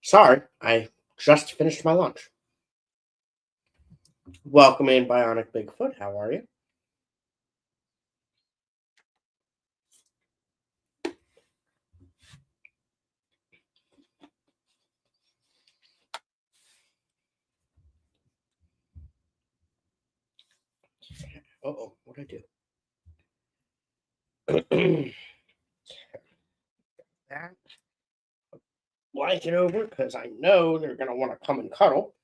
Sorry, I just finished my lunch. Welcome in, Bionic Bigfoot. How are you? Uh-oh, what'd I do? That blanket over, because I know they're going to want to come and cuddle.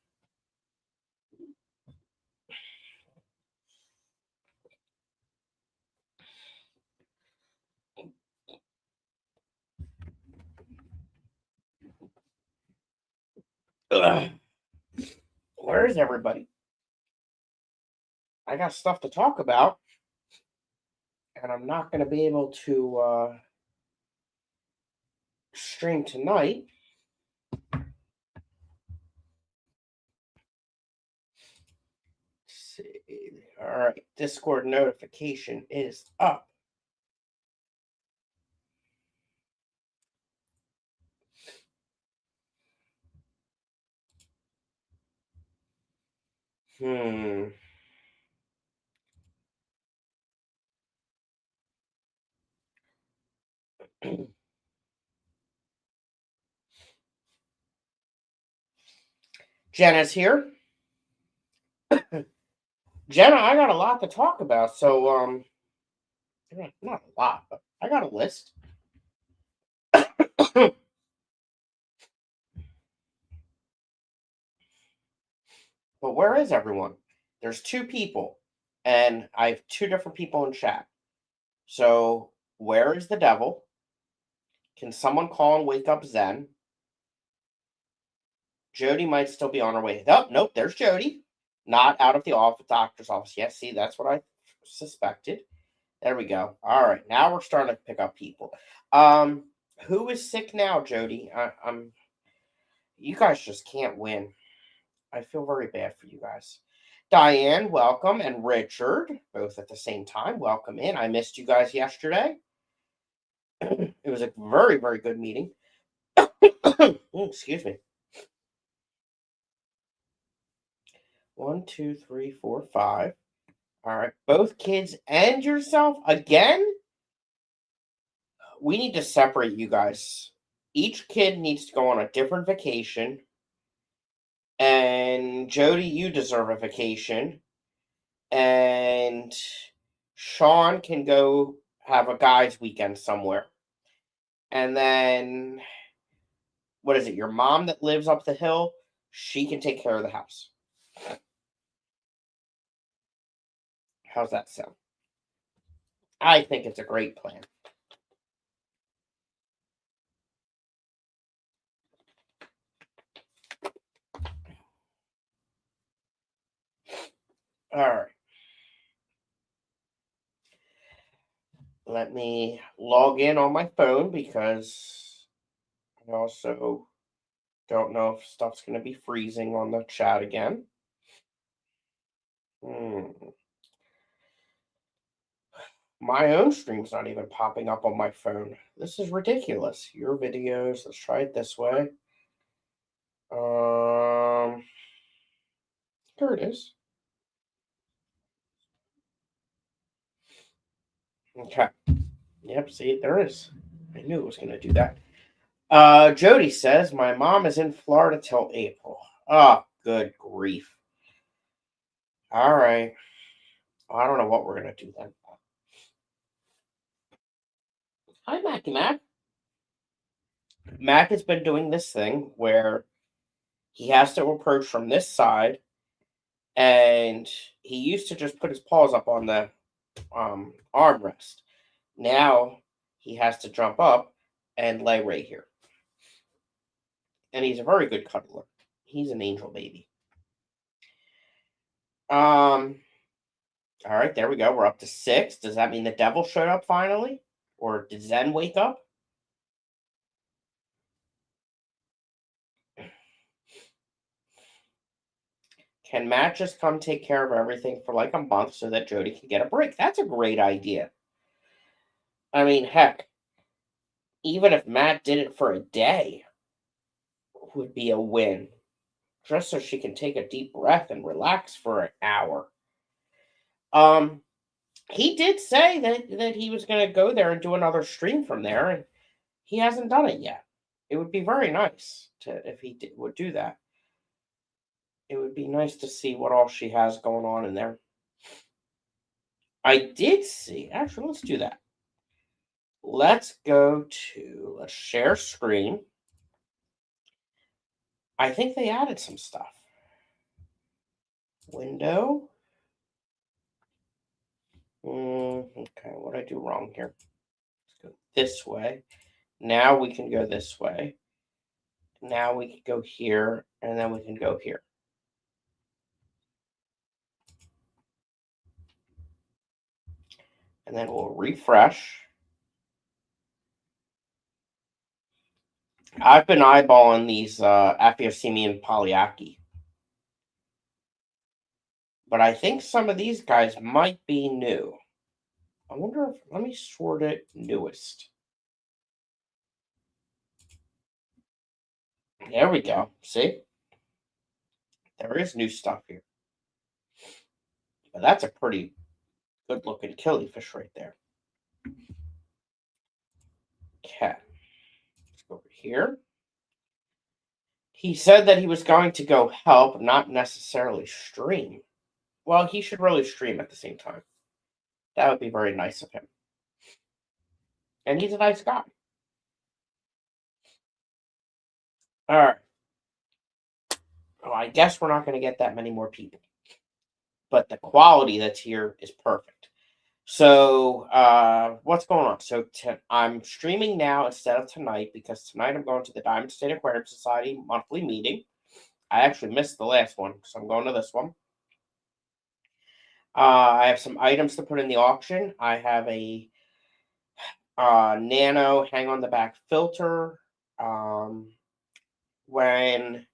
Ugh. Where is everybody? I got stuff to talk about, and I'm not going to be able to stream tonight. Let's see. All right, Discord notification is up. Jenna's here. Jenna, I got a lot to talk about, so not a lot, but I got a list. But where is everyone? There's two people, and I have two different people in chat. So where is the devil? Can someone call and wake up Zen? Jody might still be on her way. Oh, nope, there's Jody. Not out of the doctor's office. Yes, see, that's what I suspected. There we go. All right, now we're starting to pick up people. Who is sick now, Jody? I'm. You guys just can't win. I feel very bad for you guys. Diane, welcome, and Richard, both at the same time. Welcome in. I missed you guys yesterday. It was a very, very good meeting. Excuse me. 1, 2, 3, 4, 5. All right, both kids and yourself again? We need to separate you guys. Each kid needs to go on a different vacation. And Jody, you deserve a vacation. And Sean can go have a guy's weekend somewhere. And then, what is it? Your mom that lives up the hill, she can take care of the house. How's that sound? I think it's a great plan. All right. Let me log in on my phone because I also don't know if stuff's going to be freezing on the chat again. My own stream's not even popping up on my phone. This is ridiculous. Your videos. Let's try it this way. Here it is. Okay. Yep, see, there is. I knew it was going to do that. Jody says, my mom is in Florida till April. Oh, good grief. All right. Well, I don't know what we're going to do then. Hi, Mackie Mac. Mac has been doing this thing where he has to approach from this side, and he used to just put his paws up on the armrest. Now he has to jump up and lay right here. And he's a very good cuddler. He's an angel baby. All right, there we go. We're up to 6. Does that mean the devil showed up finally? Or did Zen wake up? Can Matt just come take care of everything for like a month so that Jody can get a break? That's a great idea. I mean, heck, even if Matt did it for a day, would be a win. Just so she can take a deep breath and relax for an hour. He did say that he was going to go there and do another stream from there, and he hasn't done it yet. It would be very nice if he would do that. It would be nice to see what all she has going on in there. I did see. Actually, let's do that. Let's let's share screen. I think they added some stuff. Window. Okay, what did I do wrong here? Let's go this way. Now we can go this way. Now we can go here, and then we can go here. And then we'll refresh. I've been eyeballing these Aphyosemi and Polyaki. But I think some of these guys might be new. I wonder if, let me sort it newest. There we go. See? There is new stuff here. But that's a pretty good looking killifish right there. Cat. Let's go over here. He said that he was going to go help, not necessarily stream. Well, he should really stream at the same time. That would be very nice of him. And he's a nice guy. All right. Well, I guess we're not going to get that many more people. But the quality that's here is perfect. So, what's going on? So, I'm streaming now instead of tonight because tonight I'm going to the Diamond State Aquarium Society monthly meeting. I actually missed the last one, so I'm going to this one. I have some items to put in the auction. I have a nano hang on the back filter. When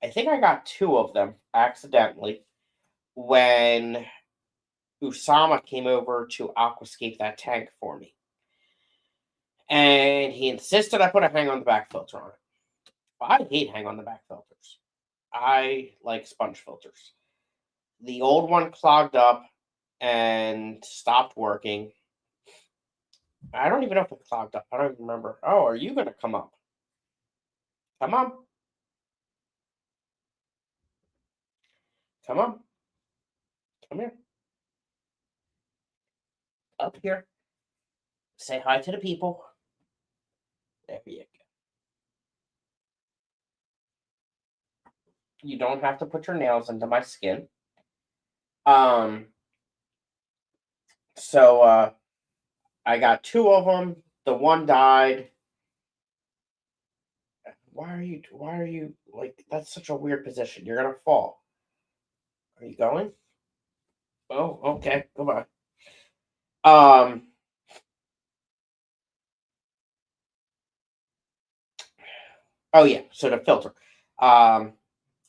I think I got 2 of them accidentally when Usama came over to aquascape that tank for me. And he insisted I put a hang on the back filter on it. Well, I hate hang on the back filters. I like sponge filters. The old one clogged up and stopped working. I don't even know if it clogged up. I don't even remember. Oh, are you going to come up? Come on. Come on. Come here. Up here. Say hi to the people. There you go. You don't have to put your nails into my skin. So I got 2 of them. The one died. Why are you like, that's such a weird position. You're gonna fall. Are you going? Oh, okay. Goodbye. Um oh yeah, so the filter.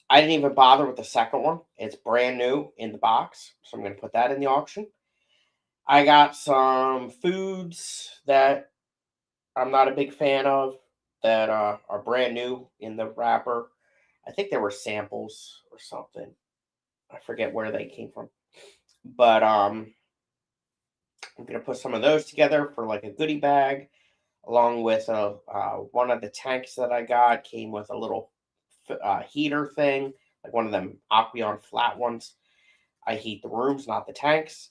I didn't even bother with the second one. It's brand new in the box. So I'm gonna put that in the auction. I got some foods that I'm not a big fan of that are brand new in the wrapper. I think they were samples or something. I forget where they came from. But I'm going to put some of those together for like a goodie bag, along with one of the tanks that I got came with a little heater thing, like one of them Aqueon flat ones. I heat the rooms, not the tanks.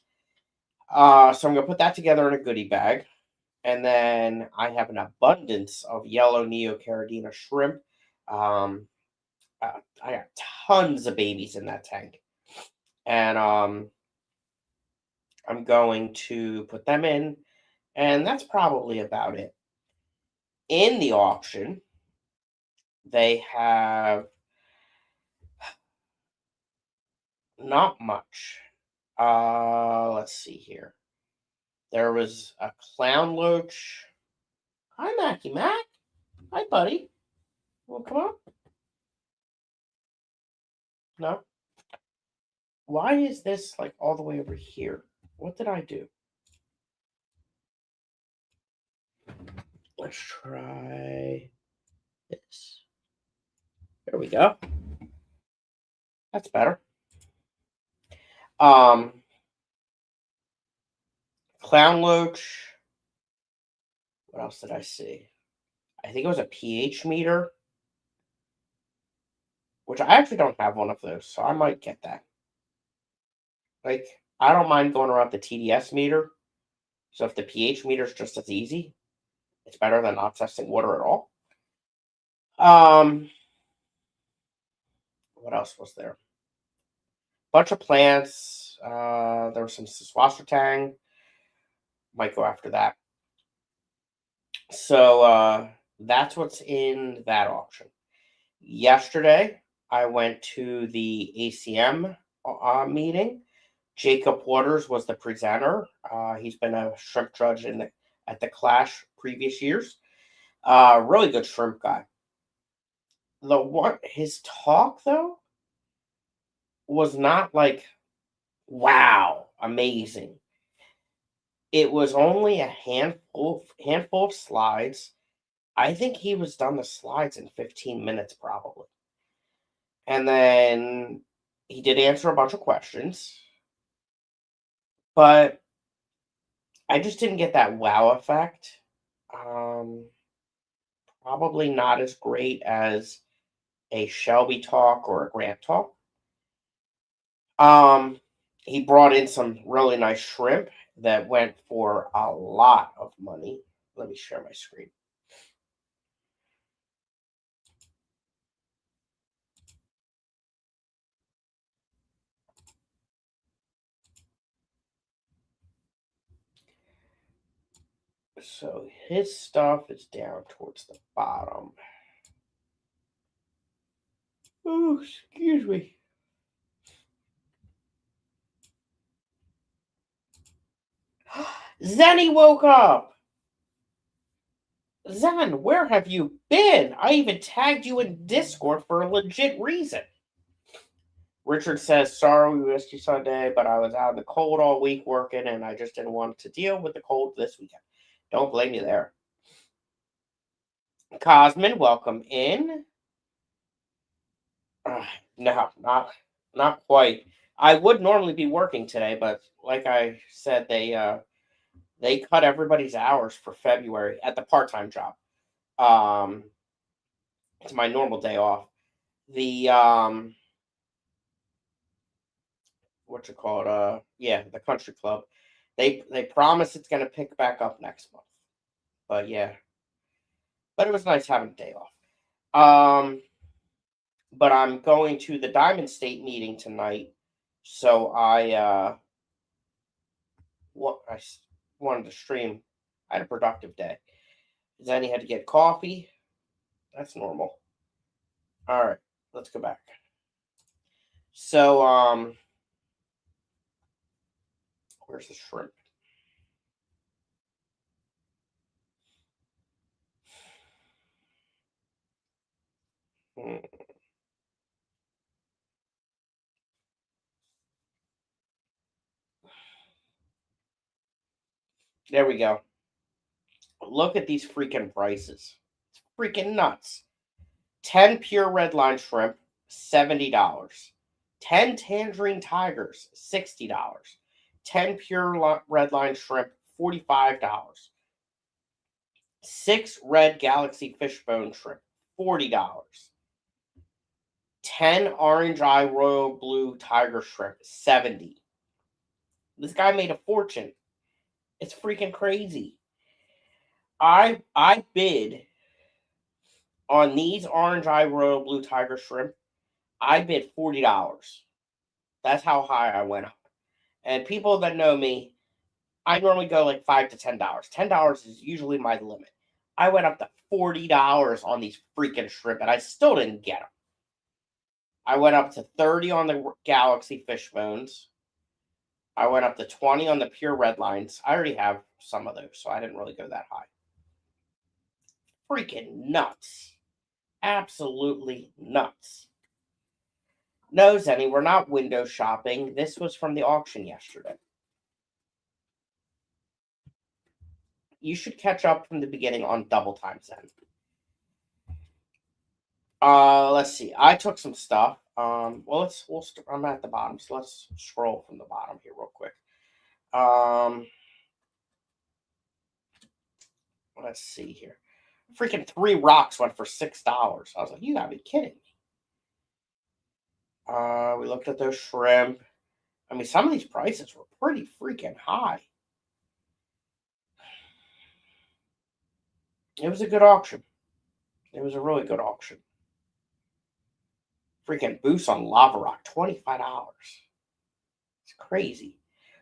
So I'm going to put that together in a goodie bag. And then I have an abundance of yellow Neocaridina shrimp. I got tons of babies in that tank. And I'm going to put them in. And that's probably about it. In the auction, they have not much. Let's see here. There was a clown loach. Hi, Mackie Mac. Hi, buddy. Well, come on. No. Why is this like all the way over here? What did I do? Let's try this. There we go. That's better. Clown loach. What else did I see? I think it was a pH meter, which I actually don't have one of those, so I might get that. Like, I don't mind going around the TDS meter. So if the pH meter is just as easy, it's better than not testing water at all. What else was there? Bunch of plants. There was some swastika. Might go after that. So that's what's in that auction. Yesterday, I went to the ACM meeting. Jacob Waters was the presenter. He's been a shrimp judge at the Clash previous years. Really good shrimp guy. His talk though was not like wow, amazing. It was only a handful of slides. I think he was done the slides in 15 minutes probably. And then he did answer a bunch of questions. But I just didn't get that wow effect. Probably not as great as a Shelby talk or a Grant talk. He brought in some really nice shrimp that went for a lot of money. Let me share my screen. So his stuff is down towards the bottom. Oh, excuse me. Zenny woke up. Zen, where have you been? I even tagged you in Discord for a legit reason. Richard says, sorry we missed you Sunday, but I was out in the cold all week working and I just didn't want to deal with the cold this weekend. Don't blame you there. Cosmin, welcome in. No, not quite. I would normally be working today, but like I said, they cut everybody's hours for February at the part-time job. It's my normal day off. The what you call it? Yeah, the country club. They promise it's gonna pick back up next month. But yeah. But it was nice having a day off. But I'm going to the Diamond State meeting tonight, so I wanted to stream. I had a productive day. Then he had to get coffee. That's normal. All right, let's go back. So where's the shrimp? There we go. Look at these freaking prices. It's freaking nuts. 10 pure red line shrimp, $70. 10 tangerine tigers, $60. 10 pure red line shrimp, $45. 6 red galaxy fishbone shrimp, $40. 10 orange eye royal blue tiger shrimp, $70. This guy made a fortune. It's freaking crazy. I bid on these orange eye royal blue tiger shrimp. I bid $40. That's how high I went up. And people that know me, I normally go like $5 to $10. $10 is usually my limit. I went up to $40 on these freaking shrimp, and I still didn't get them. I went up to 30 on the galaxy fish bones. I went up to 20 on the pure red lines. I already have some of those, so I didn't really go that high. Freaking nuts. Absolutely nuts. No, Zenny, we're not window shopping. This was from the auction yesterday. You should catch up from the beginning on double time, Zen. Let's see. I took some stuff. I'm at the bottom, so let's scroll from the bottom here real quick. Let's see here. Freaking 3 rocks went for $6. I was like, you gotta be kidding me. We looked at those shrimp. I mean, some of these prices were pretty freaking high. It was a good auction. It was a really good auction. Freaking boost on lava rock, $25. It's crazy.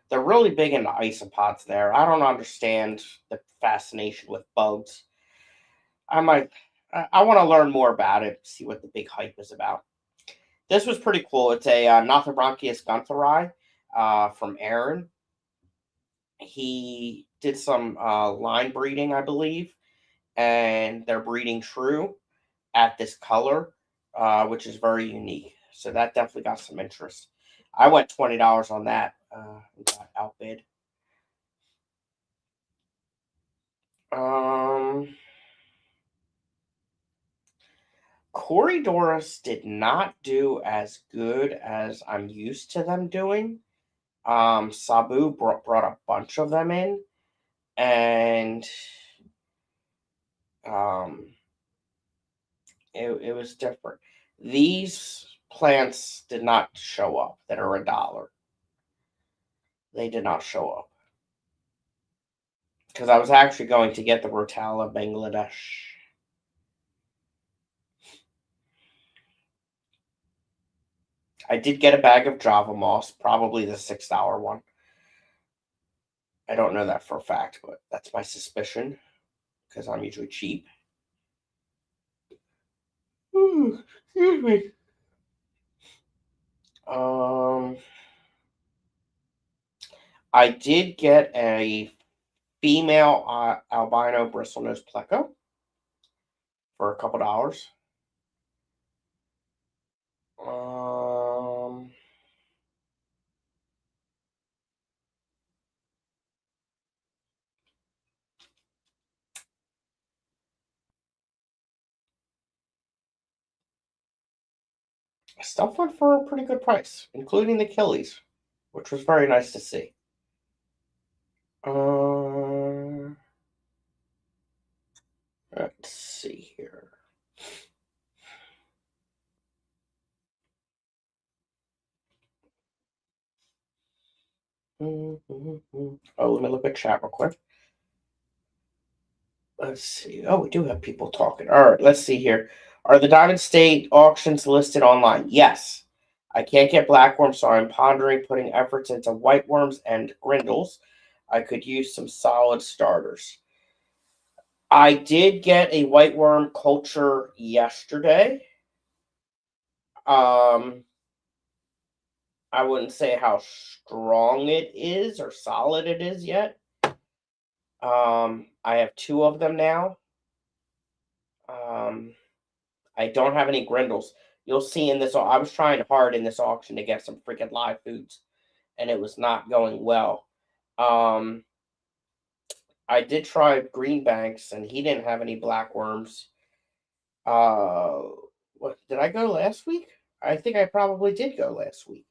They're really big into isopods there. I don't understand the fascination with bugs. I want to learn more about it, see what the big hype is about. This was pretty cool. It's a Nothobronchius guntheri from Aaron. He did some line breeding, I believe, and they're breeding true at this color, which is very unique. So that definitely got some interest. I went $20 on that. Got outbid. Corydoras did not do as good as I'm used to them doing. Sabu brought a bunch of them in, and it was different. These plants did not show up that are $1. They did not show up. Because I was actually going to get the Rotala Bangladesh. I did get a bag of Java moss, probably the $6 one. I don't know that for a fact, but that's my suspicion, because I'm usually cheap. Ooh, excuse me. I did get a female albino bristlenose pleco for a couple dollars. Stuff went for a pretty good price, including the Killies, which was very nice to see. Let's see here. Oh, let me look at chat real quick. Let's see. Oh, we do have people talking. All right, let's see here. Are the Diamond State auctions listed online? Yes. I can't get blackworms, so I'm pondering putting efforts into white worms and grindles. I could use some solid starters. I did get a white worm culture yesterday. I wouldn't say how strong it is or solid it is yet. I have 2 of them now. I don't have any grindles. You'll see in this, I was trying hard in this auction to get some freaking live foods, and it was not going well. I did try Greenbanks, and he didn't have any blackworms. What did I go last week? I think I probably did go last week.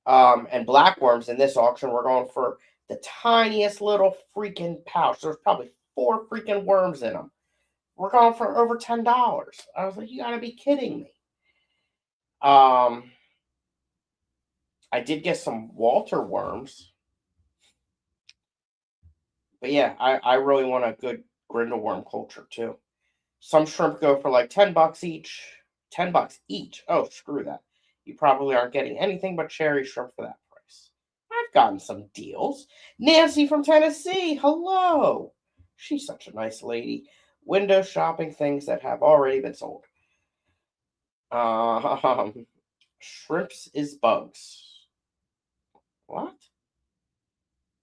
And blackworms in this auction were going for the tiniest little freaking pouch. There's probably 4 freaking worms in them. We're going for over $10. I was like, you gotta be kidding me. I did get some Walter worms. But yeah, I really want a good grindleworm culture too. Some shrimp go for like $10 each. $10 each. Oh, screw that. You probably aren't getting anything but cherry shrimp for that price. I've gotten some deals. Nancy from Tennessee, hello. She's such a nice lady. Window shopping things that have already been sold. Shrimps is bugs. What?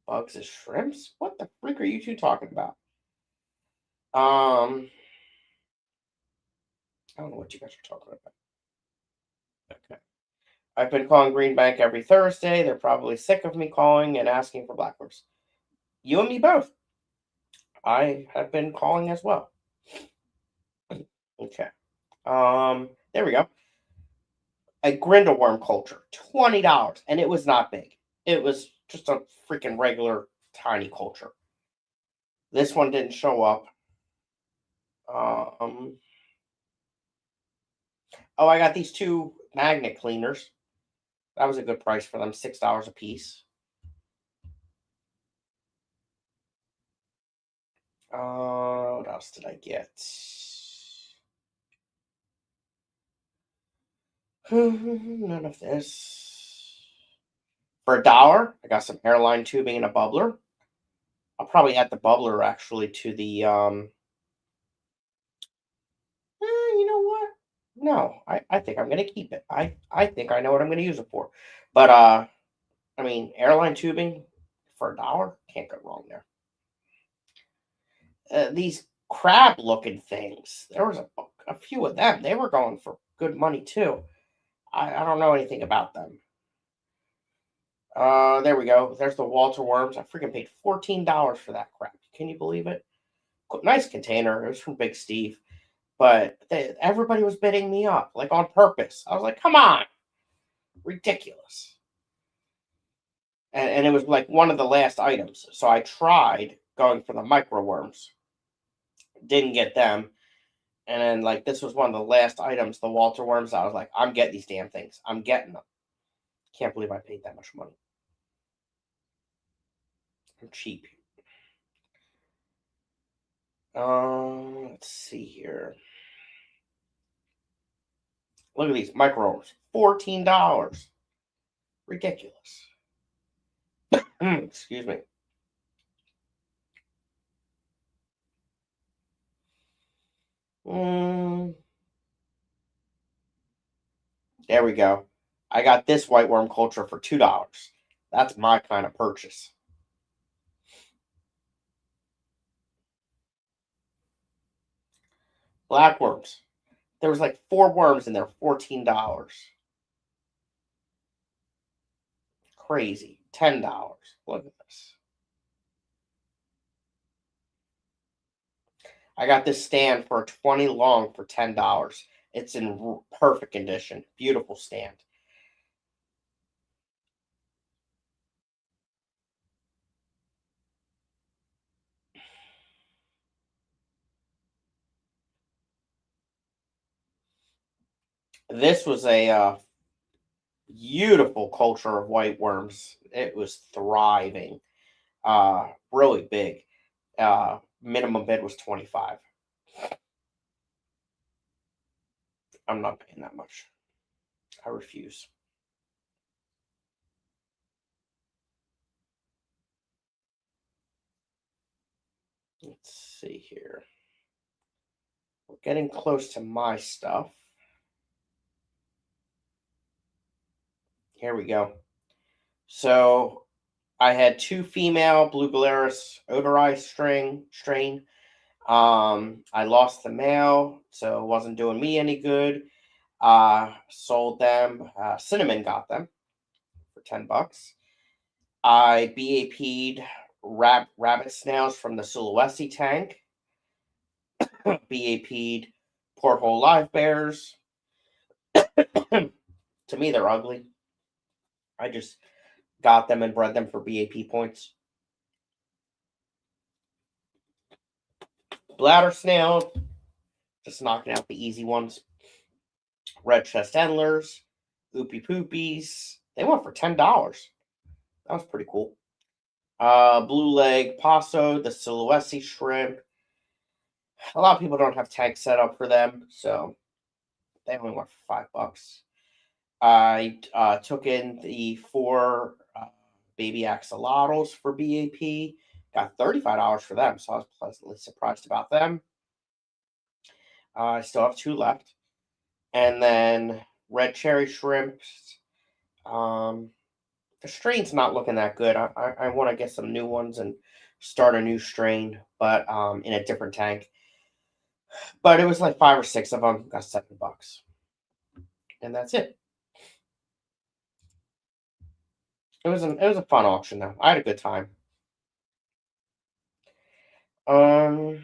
Bugs is shrimps? What the freak are you two talking about? I don't know what you guys are talking about. Okay. I've been calling Green Bank every Thursday. They're probably sick of me calling and asking for blackbirds. You and me both. I have been calling as well. Okay. There we go. A grindleworm culture, $20, and it was not big. It was just a freaking regular tiny culture. This one didn't show up. Oh, I got these 2 magnet cleaners. That was a good price for them, $6 a piece. What else did I get? None of this. For $1, I got some airline tubing and a bubbler. I'll probably add the bubbler actually to the you know what? No, I think I'm gonna keep it. I think I know what I'm gonna use it for. But I mean airline tubing for $1, can't go wrong there. These crab looking things. There was a few of them. They were going for good money too. I don't know anything about them. There we go. There's the Walter worms. I freaking paid $14 for that crap. Can you believe it? Nice container. It was from Big Steve, but everybody was bidding me up like on purpose. I was like, come on, ridiculous. And it was like one of the last items. So I tried going for the micro worms. Didn't get them. And then like this was one of the last items, the Walter worms. I was like, I'm getting these damn things. I'm getting them. Can't believe I paid that much money. I'm cheap. Let's see here. Look at these micro worms. $14. Ridiculous. Excuse me. There we go. I got this white worm culture for $2. That's my kind of purchase. Black worms. There was like 4 worms in there, $14. Crazy. $10. Look at this. I got this stand for 20 long for $10. It's in perfect condition. Beautiful stand. This was a beautiful culture of white worms. It was thriving. Really big. Minimum bid was 25. I'm not paying that much. I refuse. Let's see here. We're getting close to my stuff. Here we go. So I had 2 female Blue Glarus odorized strain. I lost the male, so it wasn't doing me any good. Sold them. Cinnamon got them for $10. I BAP'd rabbit snails from the Sulawesi tank. BAP'd porthole live bears. To me, they're ugly. I just got them and bred them for BAP points. Bladder snail, just knocking out the easy ones. Red chest endlers, oopie poopies. They went for $10. That was pretty cool. Blue leg passo, the silhouette shrimp. A lot of people don't have tanks set up for them, so they only went for $5. I took in the 4 baby axolotls for BAP. Got $35 for them, so I was pleasantly surprised about them. I still have 2 left. And then red cherry shrimps. The strain's not looking that good. I want to get some new ones and start a new strain, but in a different tank. But it was like 5 or 6 of them. Got $7, and that's it. It was a fun auction though. I had a good time. Okay.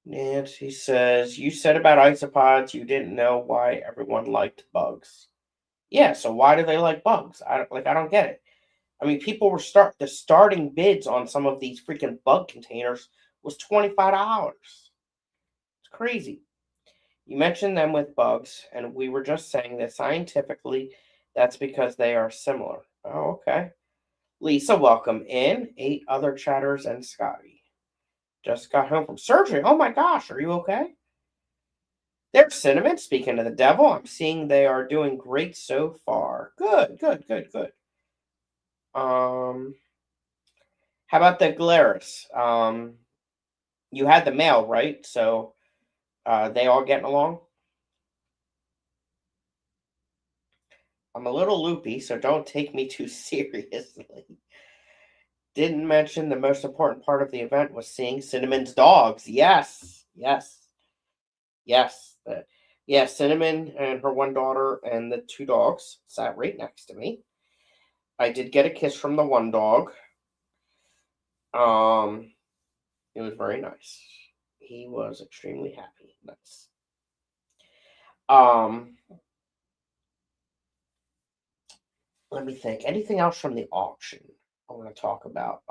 Nancy says, you said about isopods you didn't know why everyone liked bugs. Yeah, so why do they like bugs? I don't get it. I mean, people were the starting bids on some of these freaking bug containers was $25. It's crazy. You mentioned them with bugs, and we were just saying that scientifically that's because they are similar. Oh, okay. Lisa, welcome in. 8 other chatters and Scotty. Just got home from surgery. Oh my gosh, are you okay? There's Cinnamon. Speaking of the devil, I'm seeing they are doing great so far. Good, good, good, good. How about the Glarus? You had the male, right? So, they all getting along? I'm a little loopy, so don't take me too seriously. Didn't mention the most important part of the event was seeing Cinnamon's dogs. Yes, yes, yes. Yeah, Cinnamon and her one daughter and the 2 dogs sat right next to me. I did get a kiss from the one dog. Um, it was very nice. He was extremely happy. Nice. Um, Let me think. Anything else from the auction I want to talk about?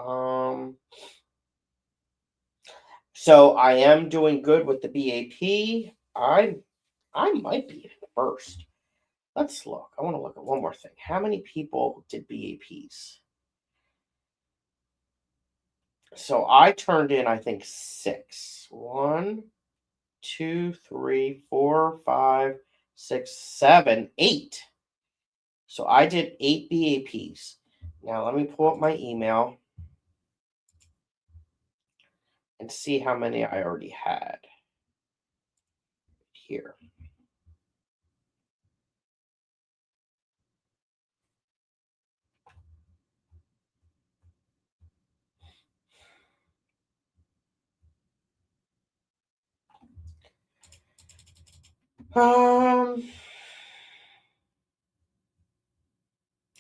So I am doing good with the BAP. I might be first. Let's look. I want to look at one more thing. How many people did BAPs? So I turned in, I think, 6. 1, 2, 3, 4, 5, 6, 7, 8. So I did 8 BAPs. Now let me pull up my email and see how many I already had here.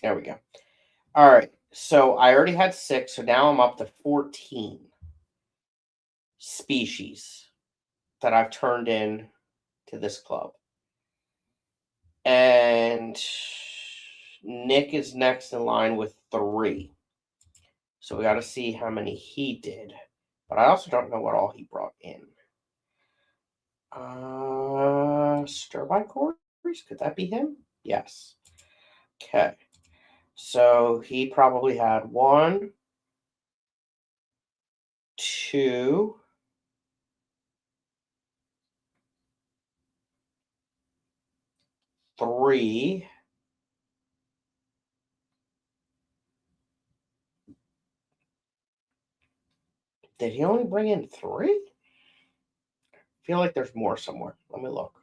There we go. All right. So I already had 6, so now I'm up to 14 species that I've turned in to this club. And Nick is next in line with 3. So we got to see how many he did. But I also don't know what all he brought in. Stir by Corys? Could that be him? Yes. Okay. So he probably had 1, 2, 3. Did he only bring in 3? I feel like there's more somewhere. Let me look.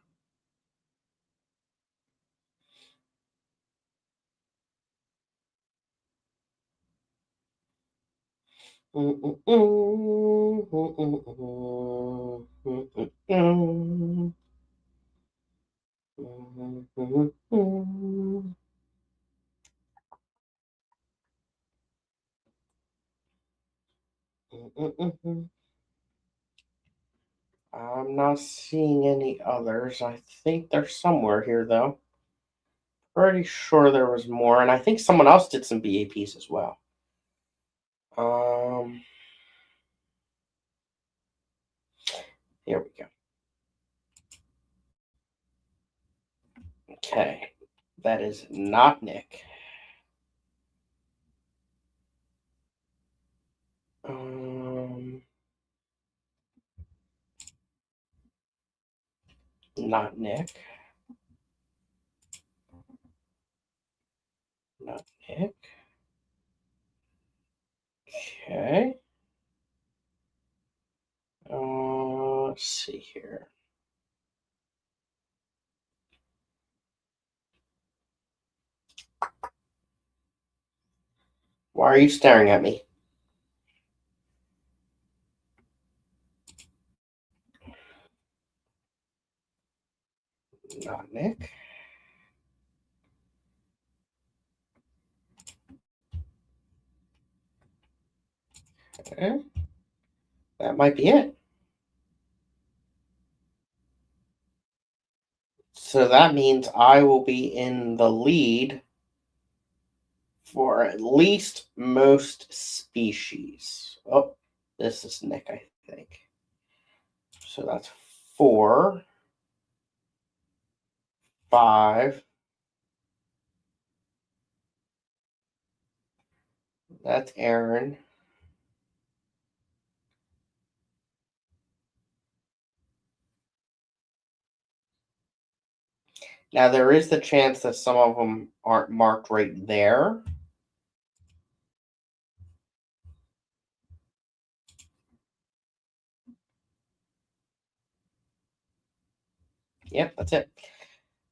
I'm not seeing any others. I think they're somewhere here, though. Pretty sure there was more, and I think someone else did some BAPs as well. Here we go. Okay, that is not Nick. Not Nick. Not Nick. Okay. Let's see here. Why are you staring at me? Not Nick. Okay. That might be it. So that means I will be in the lead for at least most species. Oh, this is Nick, I think. So that's 4, 5. That's Aaron. Now there is the chance that some of them aren't marked right there. Yep, that's it.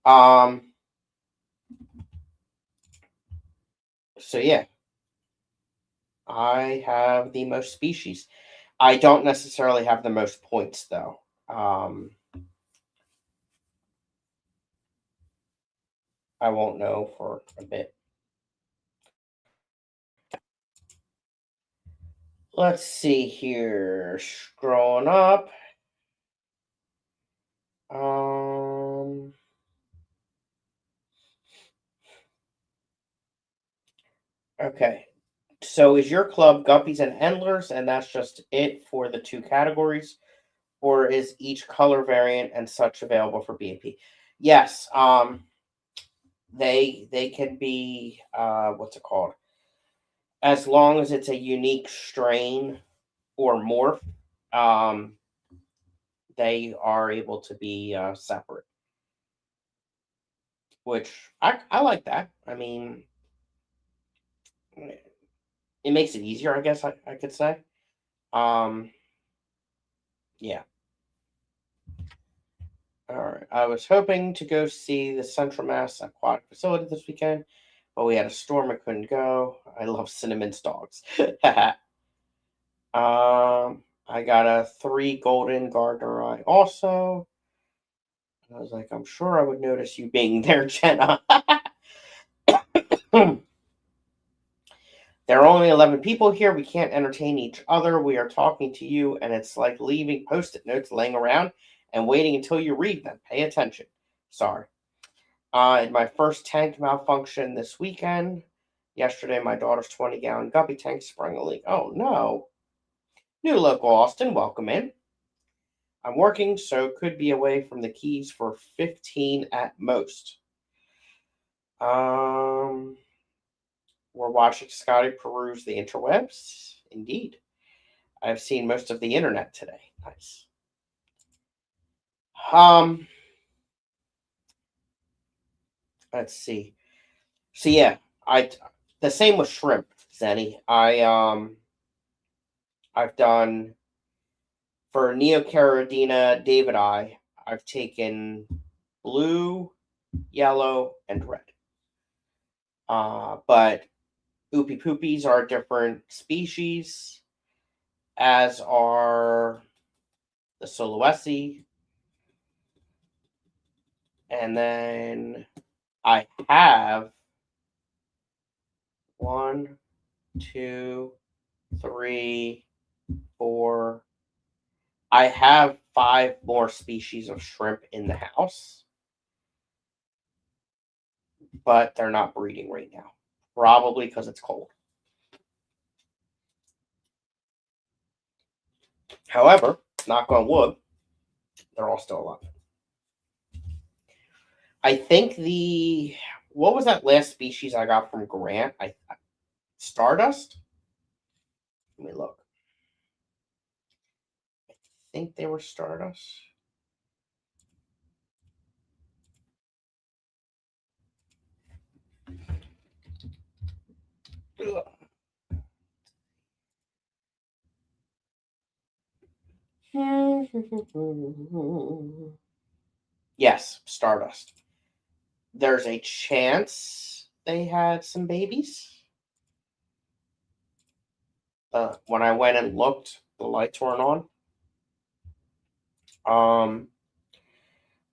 So yeah, I have the most species. I don't necessarily have the most points though. I won't know for a bit. Let's see here. Scrolling up. Okay. So is your club Guppies and Endlers, and that's just it for the 2 categories? Or is each color variant and such available for BAP? Yes. They can be what's it called? As long as it's a unique strain or morph, um, they are able to be separate. Which I like that. I mean, it makes it easier, I guess I could say. Um, yeah. All right. I was hoping to go see the Central Mass Aquatic Facility this weekend, but we had a storm. I couldn't go. I love Cinnamon's dogs. I got a 3 golden Gardner eye also. I was like, I'm sure I would notice you being there, Jenna. There are only 11 people here. We can't entertain each other. We are talking to you, and it's like leaving post it notes laying around and waiting until you read them. Pay attention. Sorry. In my first tank malfunction this weekend. Yesterday, my daughter's 20-gallon guppy tank sprung a leak. Oh, no. New local Austin, welcome in. I'm working, so could be away from the keys for 15 at most. We're watching Scotty peruse the interwebs. Indeed. I've seen most of the internet today. Nice. Let's see. So yeah, I the same with shrimp, Zenny. I've done for Neocaridina Davidii. I've taken blue, yellow, and red. But Oopie Poopies are a different species, as are the Soloesi. And then I have 1, 2, 3, 4. I have 5 more species of shrimp in the house, but they're not breeding right now. Probably because it's cold. However, knock on wood, they're all still alive. I think what was that last species I got from Grant? Stardust? Let me look. I think they were Stardust. Yes, Stardust. There's a chance they had some babies. When I went and looked, the lights weren't on.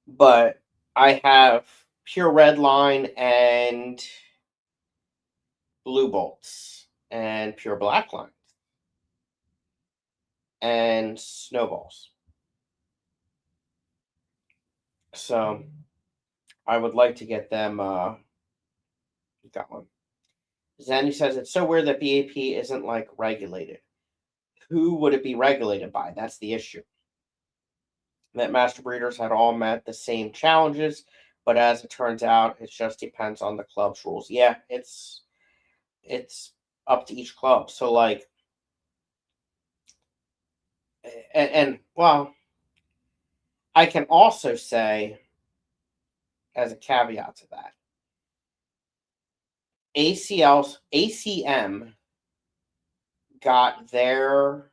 But I have pure red line and blue bolts and pure black line and snowballs. So I would like to get them. Got one. Zenny says it's so weird that BAP isn't like regulated. Who would it be regulated by? That's the issue. That master breeders had all met the same challenges, but as it turns out, it just depends on the club's rules. Yeah, it's up to each club. So like, and well, I can also say, as a caveat to that, ACM got their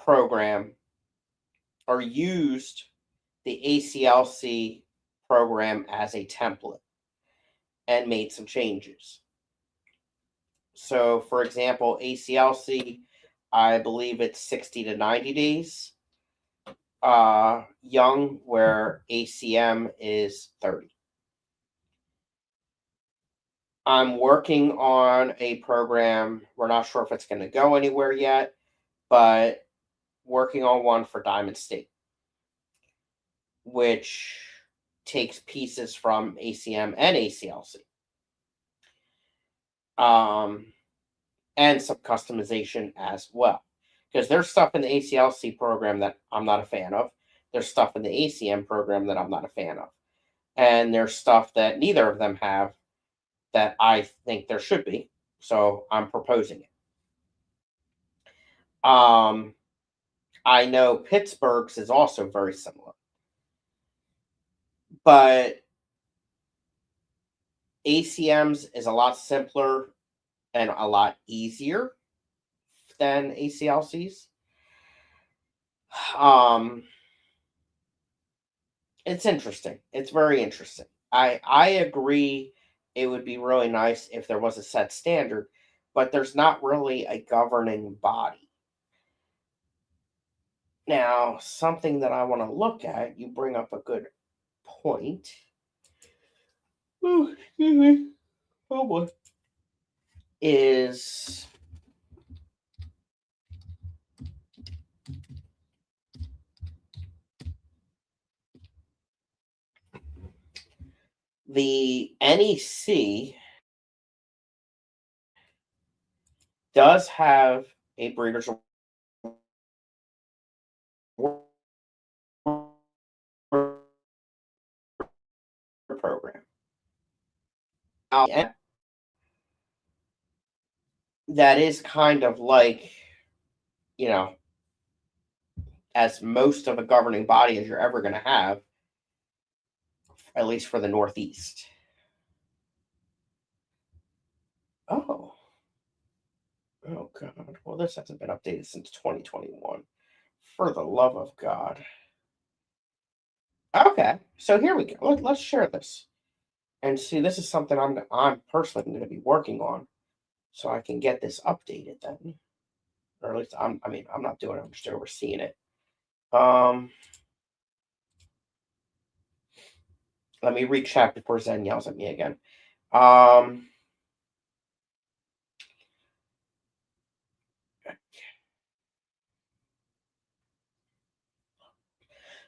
program or used the ACLC program as a template and made some changes. So, for example, ACLC, I believe it's 60 to 90 days young, where ACM is 30. I'm working on a program. We're not sure if it's going to go anywhere yet, but working on one for Diamond State, which takes pieces from ACM and ACLC. And some customization as well. Because there's stuff in the ACLC program that I'm not a fan of. There's stuff in the ACM program that I'm not a fan of. And there's stuff that neither of them have that I think there should be. So I'm proposing it. I know Pittsburgh's is also very similar. But ACM's is a lot simpler and a lot easier than ACLC's. It's interesting. It's very interesting. I agree it would be really nice if there was a set standard, but there's not really a governing body. Now, something that I want to look at, you bring up a good point. Ooh, excuse me. Oh boy. Is the NEC does have a breeders program. That is kind of like, as most of a governing body as you're ever going to have, at least for the Northeast. Oh, God. Well, this hasn't been updated since 2021. For the love of God. Okay, so here we go. Let's share this. And see, this is something I'm personally going to be working on, so I can get this updated then, or at least I'm not doing it. I'm just overseeing it. Let me read chat before Zen yells at me again.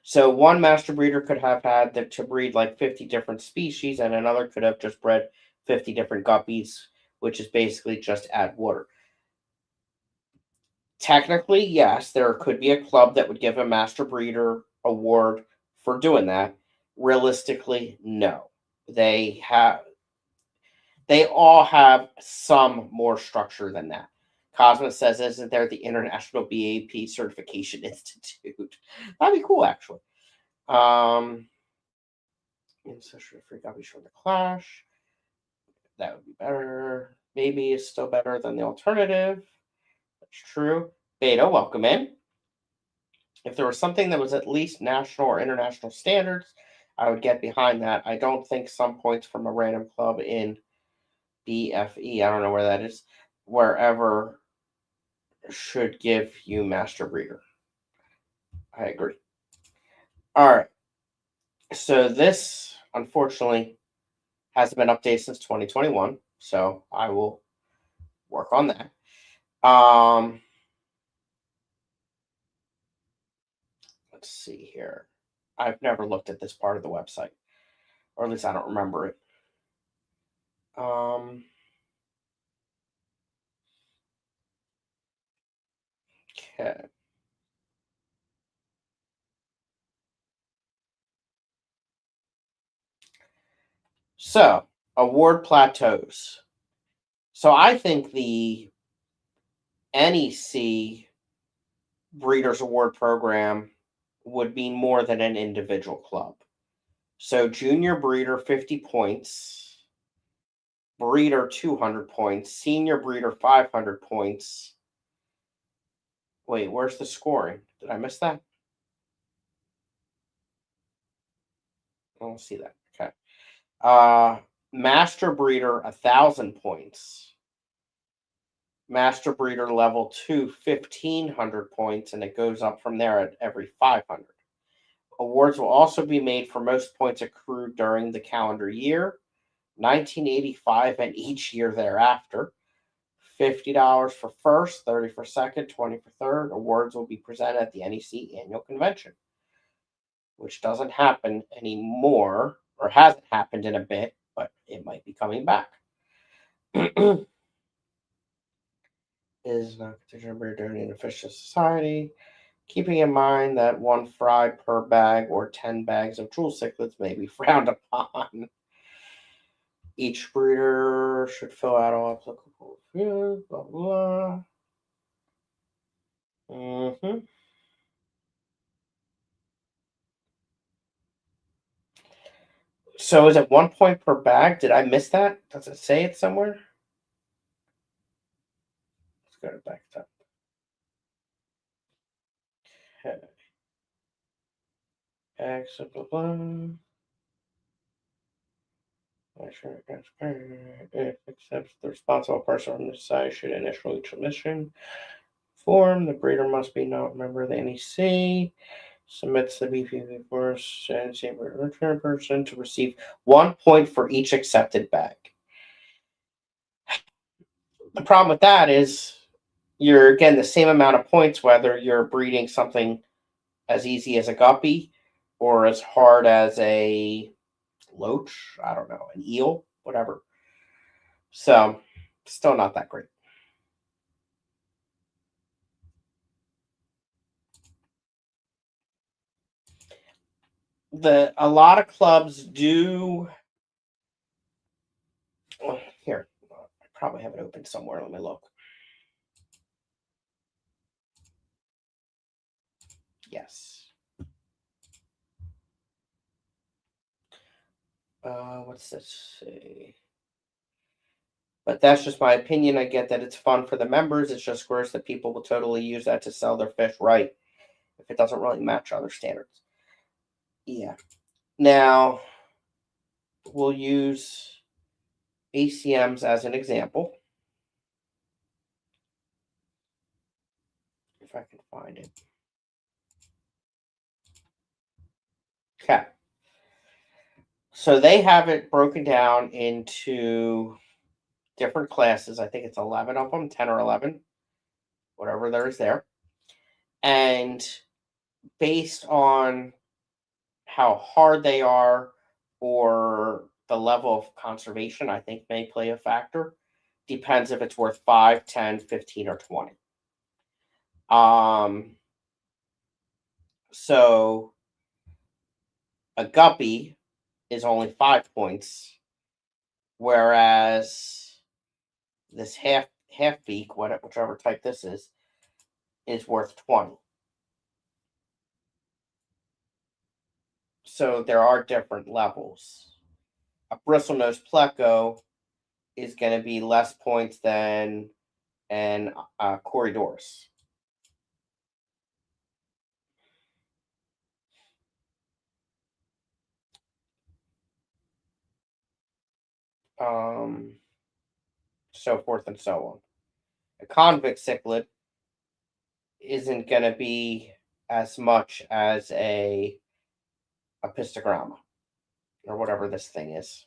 So one master breeder could have had to breed like 50 different species, and another could have just bred 50 different guppies, which is basically just add water. Technically, yes, there could be a club that would give a master breeder award for doing that. Realistically, no. They all have some more structure than that. Cosmos says, isn't there the International BAP Certification Institute? That'd be cool, actually. Ancestry free copies from the Clash. That would be better. Maybe it's still better than the alternative. That's true. Beta, welcome in. If there was something that was at least national or international standards, I would get behind that. I don't think some points from a random club in BFE, I don't know where that is, wherever should give you master breeder. I agree. All right. So this, unfortunately, hasn't been updated since 2021. So I will work on that. Let's see here. I've never looked at this part of the website, or at least I don't remember it. Okay. So, award plateaus. So I think the NEC Breeders' Award program would be more than an individual club. So junior breeder 50 points, breeder 200 points, senior breeder 500 points. Wait, where's the scoring? Did I miss that? I don't see that. Okay. Master breeder 1,000 points. Master breeder level 2 1,500 points, and it goes up from there at every 500. Awards will also be made for most points accrued during the calendar year, 1985 and each year thereafter. $50 for first, 30 for second, 20 for third. Awards will be presented at the NEC annual convention, which doesn't happen anymore, or hasn't happened in a bit, but it might be coming back. Is not considered breeder during an official society. Keeping in mind that one fry per bag or 10 bags of jewel cichlids may be frowned upon. Each breeder should fill out all applicable fields, blah, blah. So is it 1 point per bag? Did I miss that? Does it say it somewhere? Let's go back to that. X, blah, blah. If accepts the responsible person from the side should initial each submission form. The breeder must be not a member of the NEC. Submits the BPV first and same return person to receive 1 point for each accepted bag. The problem with that is you're getting the same amount of points whether you're breeding something as easy as a guppy or as hard as a loach. I don't know, an eel, whatever. So, still not that great. A lot of clubs do. Oh, here, I probably have it open somewhere. Let me look. Yes. What's this say? But that's just my opinion. I get that it's fun for the members. It's just gross that people will totally use that to sell their fish right if it doesn't really match other standards. Yeah. Now, we'll use ACMs as an example. If I can find it. Okay. So they have it broken down into different classes. I think it's 11 of them, 10 or 11, whatever there is there. And based on how hard they are or the level of conservation, I think, may play a factor. Depends if it's worth 5, 10, 15, or 20. So a guppy is only 5 points, whereas this half beak, whichever type this is worth 20. So there are different levels. A bristlenose pleco is going to be less points than an Corydoras. So forth and so on. A convict cichlid isn't going to be as much as a pistogramma or whatever this thing is,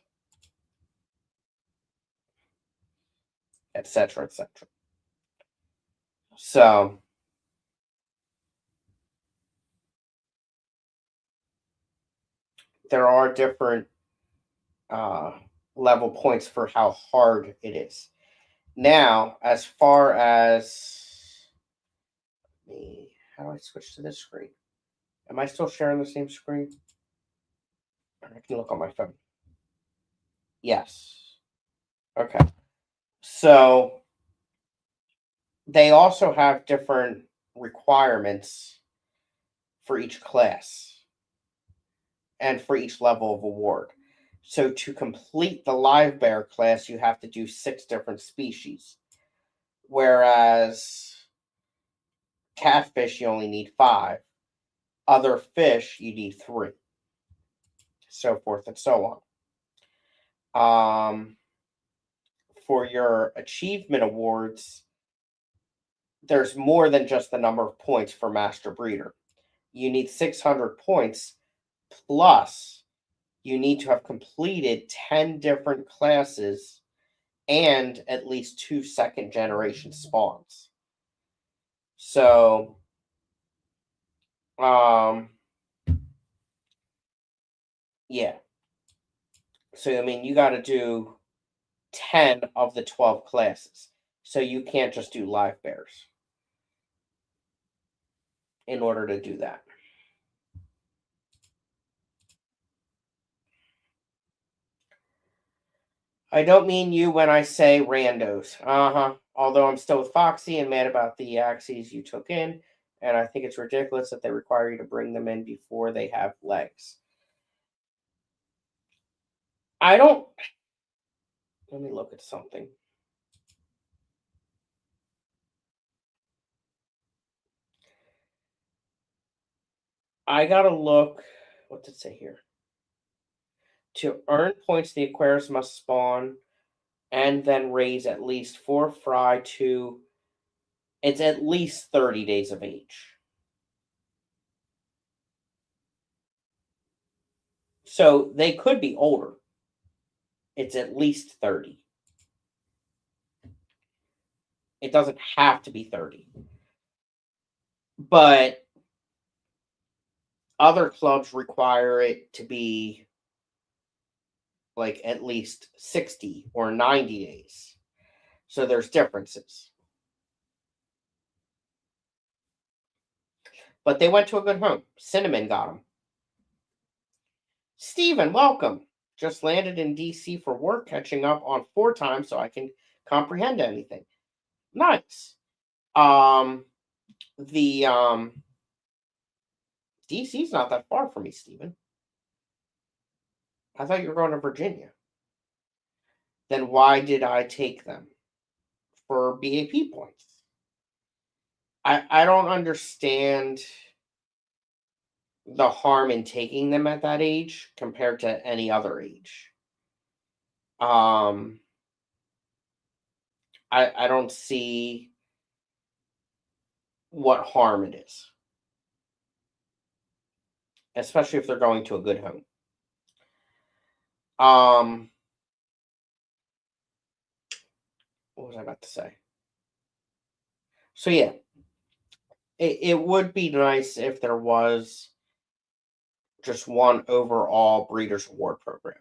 etc., etc. So there are different level points for how hard it is. Now, as far as me, how do I switch to this screen? Am I still sharing the same screen? I can look on my phone. Yes. Okay. So they also have different requirements for each class and for each level of award. So to complete the live bear class, you have to do 6 different species, whereas catfish you only need 5. Other fish you need 3, so forth and so on. For your achievement awards, there's more than just the number of points for master breeder. You need 600 points, plus you need to have completed 10 different classes and at least 2 second generation spawns. So yeah. So I mean, you got to do 10 of the 12 classes. So you can't just do live bears in order to do that. I don't mean you when I say randos. Although I'm still with Foxy and mad about the axes you took in, and I think it's ridiculous that they require you to bring them in before they have legs. I don't. Let me look at something. I gotta look. What did it say here? To earn points, the Aquarius must spawn and then raise at least 4 fry to. It's at least 30 days of age. So they could be older. It's at least 30. It doesn't have to be 30. But other clubs require it to be like at least 60 or 90 days. So there's differences. But they went to a good home. Cinnamon got them. Steven, welcome. Just landed in DC for work, catching up on 4 times so I can comprehend anything. Nice. The DC's not that far from me, Steven. I thought you were going to Virginia. Then why did I take them? For BAP points. I don't understand the harm in taking them at that age compared to any other age. I don't see what harm it is, especially if they're going to a good home. What was I about to say? So yeah, it would be nice if there was just one overall breeders award program.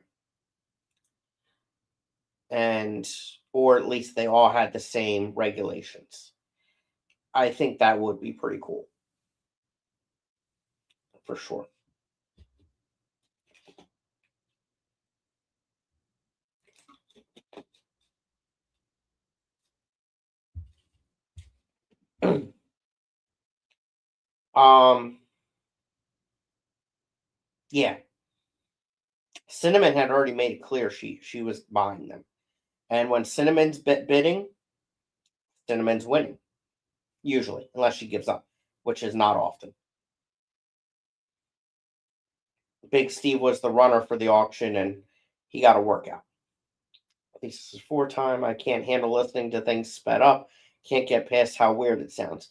And or at least they all had the same regulations. I think that would be pretty cool. For sure. um yeah. Cinnamon had already made it clear she was buying them. And when Cinnamon's bidding, Cinnamon's winning. Usually, unless she gives up, which is not often. Big Steve was the runner for the auction and he got a workout. At least this is 4 time. I can't handle listening to things sped up. Can't get past how weird it sounds.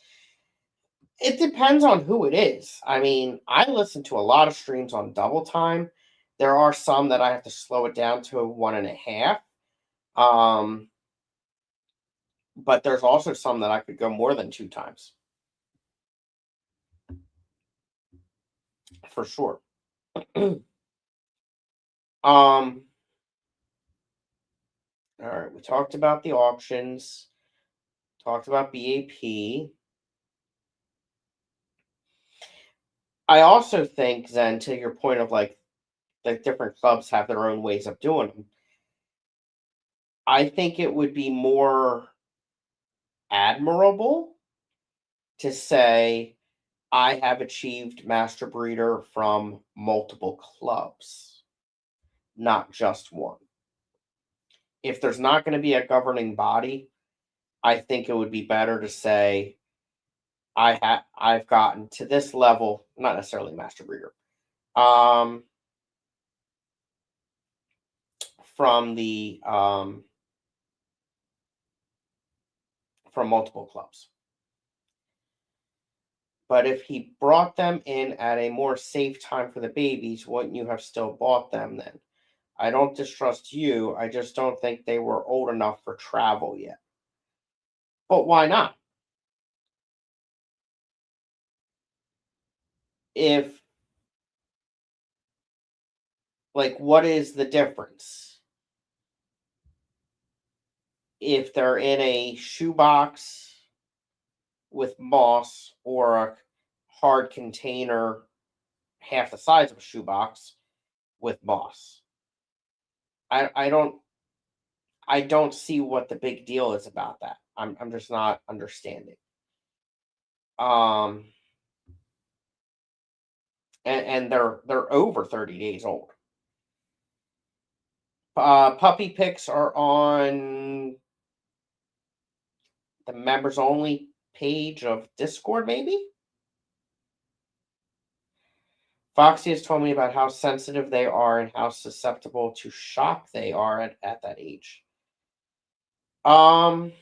It depends on who it is. I mean, I listen to a lot of streams on double time. There are some that I have to slow it down to 1.5. But there's also some that I could go more than 2 times. For sure. All right, we talked about the auctions, talked about BAP. I also think then to your point of like different clubs have their own ways of doing them. I think it would be more admirable to say I have achieved master breeder from multiple clubs, not just one. If there's not going to be a governing body, I think it would be better to say I've gotten to this level, not necessarily master breeder, from the from multiple clubs. But if he brought them in at a more safe time for the babies, wouldn't you have still bought them then? I don't distrust you. I just don't think they were old enough for travel yet. But why not? If, like, what is the difference? If they're in a shoebox with moss or a hard container half the size of a shoebox with moss. I don't see what the big deal is about that. I'm just not understanding. Um and they're over 30 days old. Puppy pics are on the members only page of Discord, maybe? Foxy has told me about how sensitive they are and how susceptible to shock they are at that age. Um,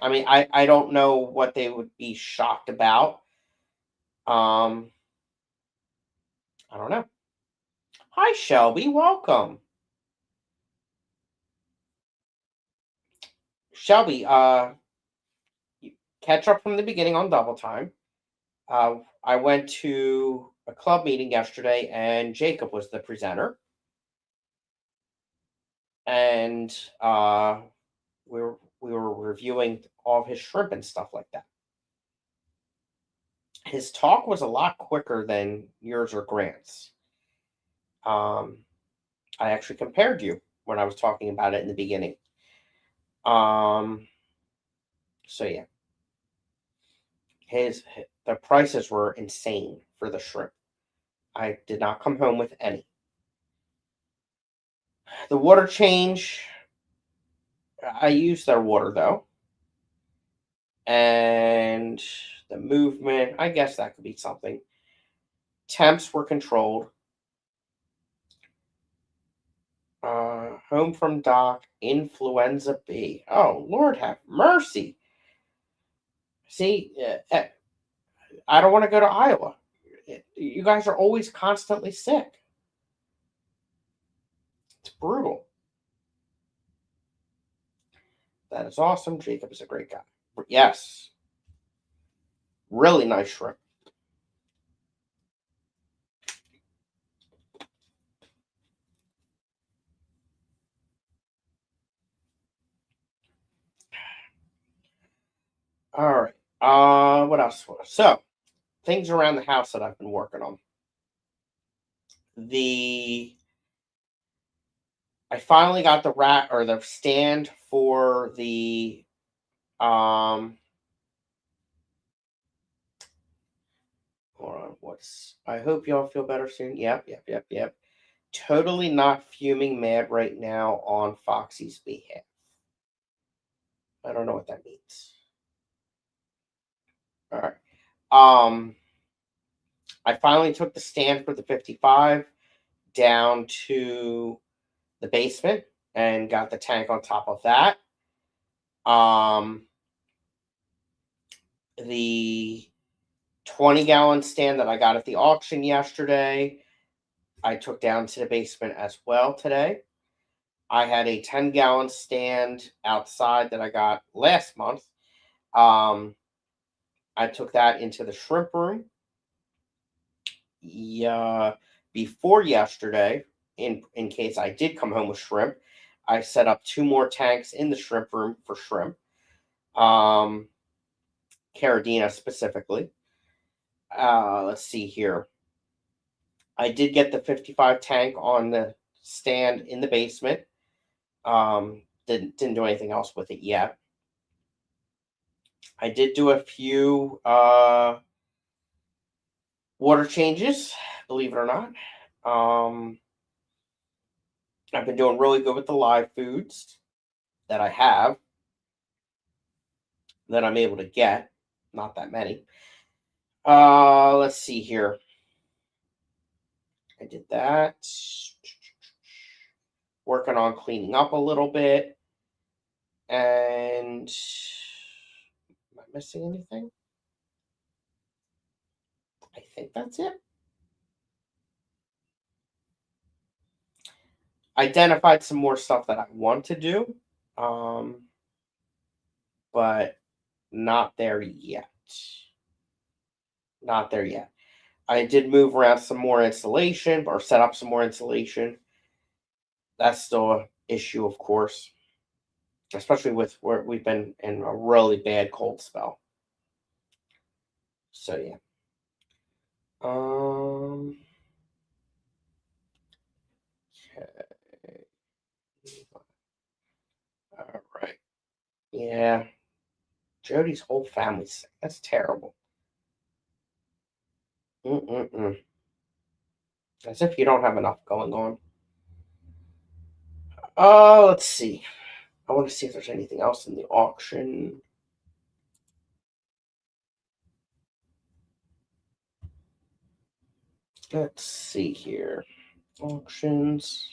I mean, I don't know what they would be shocked about. Um, I don't know. Hi, Shelby. Welcome. Shelby, catch up from the beginning on double time. I went to a club meeting yesterday, and Jacob was the presenter, and we were reviewing all of his shrimp and stuff like that. His talk was a lot quicker than yours or Grant's. I actually compared you when I was talking about it in the beginning. So yeah, the prices were insane for the shrimp. I did not come home with any. The water change, I used their water though. And the movement, I guess that could be something. Temps were controlled. Home from doc, influenza B. Oh, Lord have mercy. See, I don't want to go to Iowa. You guys are always constantly sick. It's brutal. That is awesome. Jacob is a great guy. Yes. Really nice shrimp. All right. What else? So, things around the house that I've been working on. I finally got the rack or the stand for the um hold on, I hope y'all feel better soon. Yep. Totally not fuming mad right now on Foxy's behalf. I don't know what that means. All right. I finally took the stand for the 55 down to the basement and got the tank on top of that. The 20-gallon stand that I got at the auction yesterday, I took down to the basement as well today. I had a 10-gallon stand outside that I got last month. I took that into the shrimp room. Yeah, before yesterday, in case I did come home with shrimp, I set up 2 more tanks in the shrimp room for shrimp. Caradina specifically. Let's see here. I did get the 55 tank on the stand in the basement. Didn't do anything else with it yet. I did do a few water changes, believe it or not. I've been doing really good with the live foods that I have that I'm able to get. Not that many. Let's see here. I did that. Working on cleaning up a little bit. And am I missing anything? I think that's it. Identified some more stuff that I want to do, but not there yet. Not there yet. I did move around some more insulation or set up some more insulation. That's still an issue, of course, especially with where we've been in a really bad cold spell. So yeah. Okay. All right. Yeah. Jody's whole family's sick. That's terrible. Mm-mm-mm. As if you don't have enough going on. Let's see. I want to see if there's anything else in the auction. Let's see here. Auctions.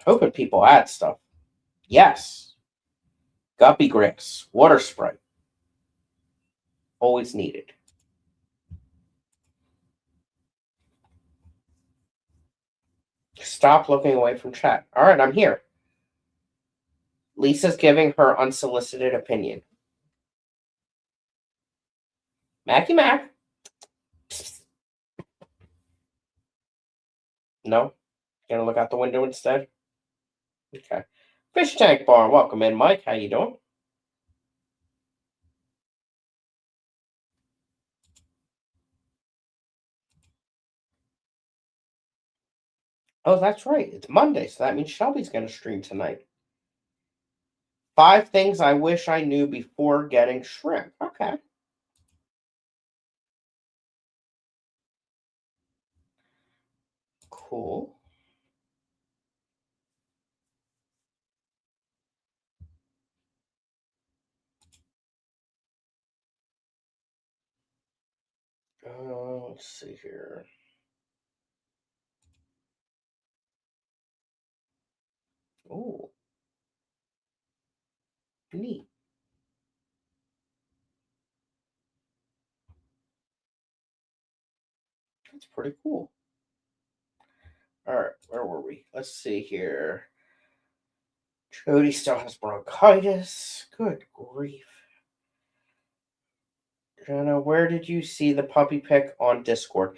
Hoping people add stuff. Yes. Guppy grass. Water spray. Always needed. Stop looking away from chat. All right, I'm here. Lisa's giving her unsolicited opinion. Mackie Mac. No? Gonna look out the window instead? Okay. Fish Tank Bar. Welcome in, Mike. How you doing? Oh, that's right. It's Monday, so that means Shelby's gonna stream tonight. 5 things I wish I knew before getting shrimp. Okay. Cool. Let's see here. Oh, neat. That's pretty cool. All right, where were we? Let's see here. Jody still has bronchitis. Good grief. Jenna, where did you see the puppy pic on Discord?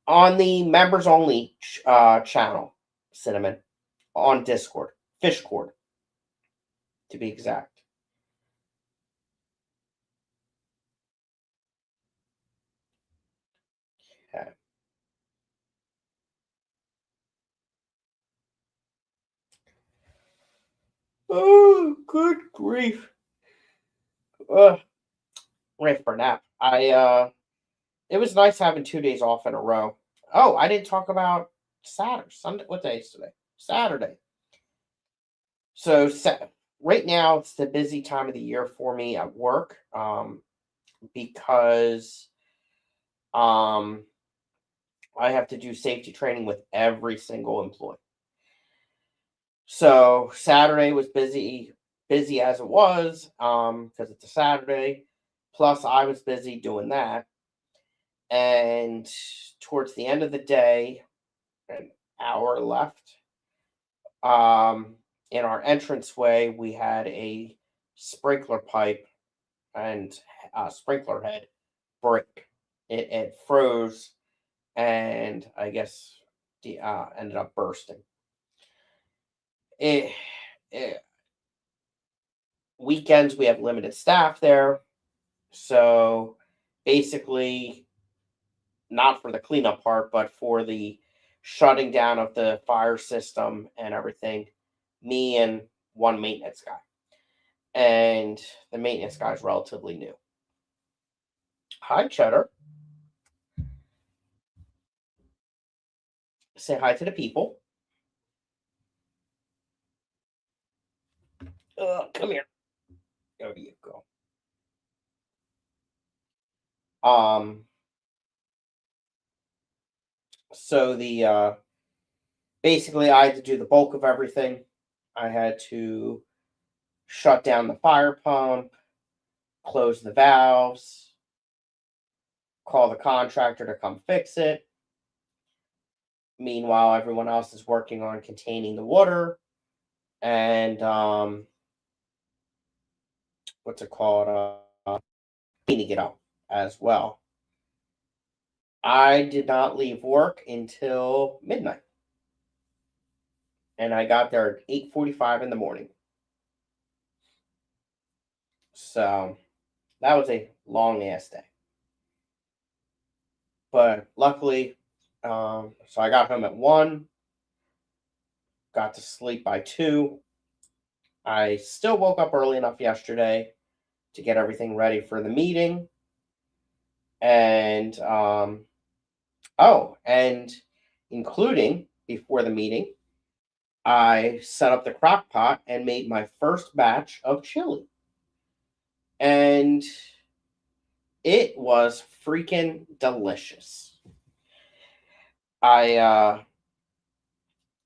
On the members only channel, Cinnamon, on Discord, Fishcord, to be exact. Okay. Oh, good grief! Ready for a nap. It was nice having 2 days off in a row. Oh, I didn't talk about Saturday, Sunday. What day is today? Saturday. So right now it's the busy time of the year for me at work, because I have to do safety training with every single employee. So Saturday was busy as it was, because it's a Saturday. Plus, I was busy doing that, and towards the end of the day, an hour left. In our entranceway, we had a sprinkler pipe and a sprinkler head break. It froze, and I guess the ended up bursting. It, weekends we have limited staff there, so basically, not for the cleanup part, but for the shutting down of the fire system and everything, me and one maintenance guy. And the maintenance guy is relatively new. Hi, Cheddar. Say hi to the people. Come here. There you go. So the basically I had to do the bulk of everything. I had to shut down the fire pump, close the valves, call the contractor to come fix it. Meanwhile, everyone else is working on containing the water and what's it called? Cleaning it up as well. I did not leave work until midnight, and I got there at 8:45 in the morning. So that was a long ass day. But luckily, so I got home at 1, got to sleep by 2. I still woke up early enough yesterday to get everything ready for the meeting. And and including before the meeting, I set up the crock pot and made my first batch of chili. And it was freaking delicious. I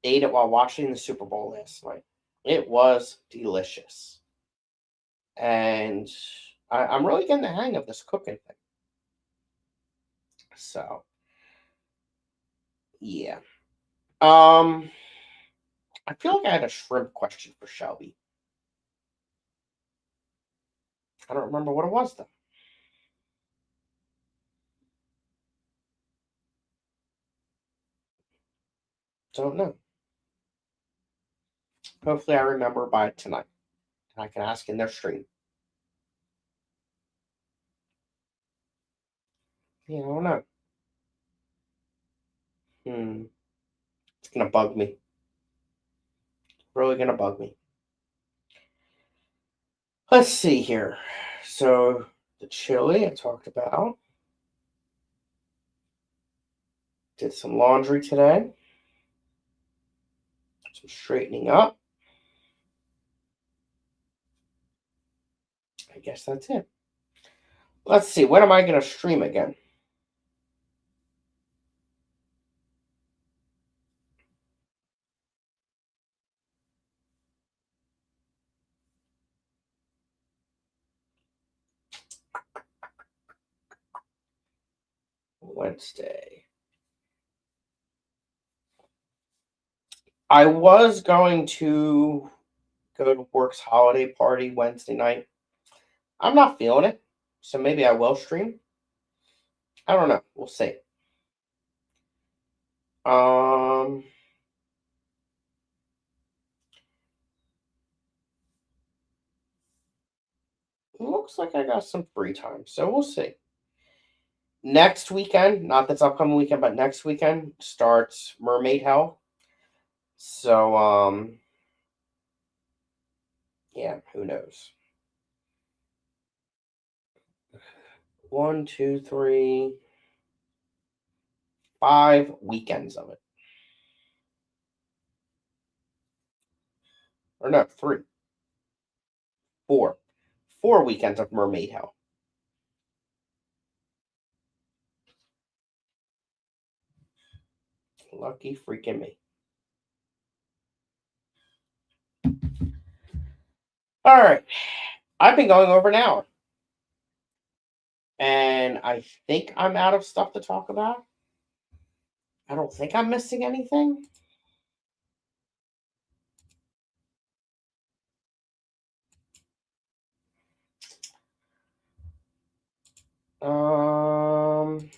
ate it while watching the Super Bowl last night. It was delicious. And I'm really getting the hang of this cooking thing. So, yeah. I feel like I had a shrimp question for Shelby. I don't remember what it was, though. Don't know. Hopefully, I remember by tonight. And I can ask in their stream. Yeah, I don't know. It's going to bug me. Really going to bug me. Let's see here. So, the chili I talked about. Did some laundry today. Some straightening up. I guess that's it. Let's see. When am I going to stream again? Wednesday. I was going to go to work's holiday party Wednesday night. I'm not feeling it. So maybe I will stream. I don't know. We'll see. Looks like I got some free time, so we'll see. Next weekend, not this upcoming weekend, but next weekend starts Mermaid Hell. So yeah, who knows? 1, 2, 3, 5 weekends of it. Or no, 3, 4. 4 weekends of Mermaid Hell. Lucky freaking me. All right. I've been going over an hour. And I think I'm out of stuff to talk about. I don't think I'm missing anything. Um,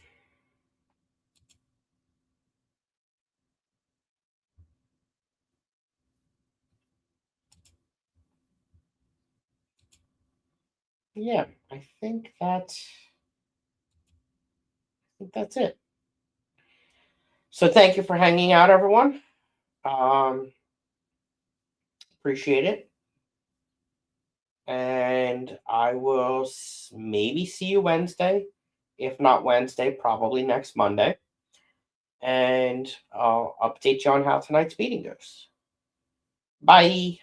yeah, I think that's it. So thank you for hanging out, everyone. Appreciate it. And I will maybe see you Wednesday. If not Wednesday, probably next Monday. And I'll update you on how tonight's meeting goes. Bye.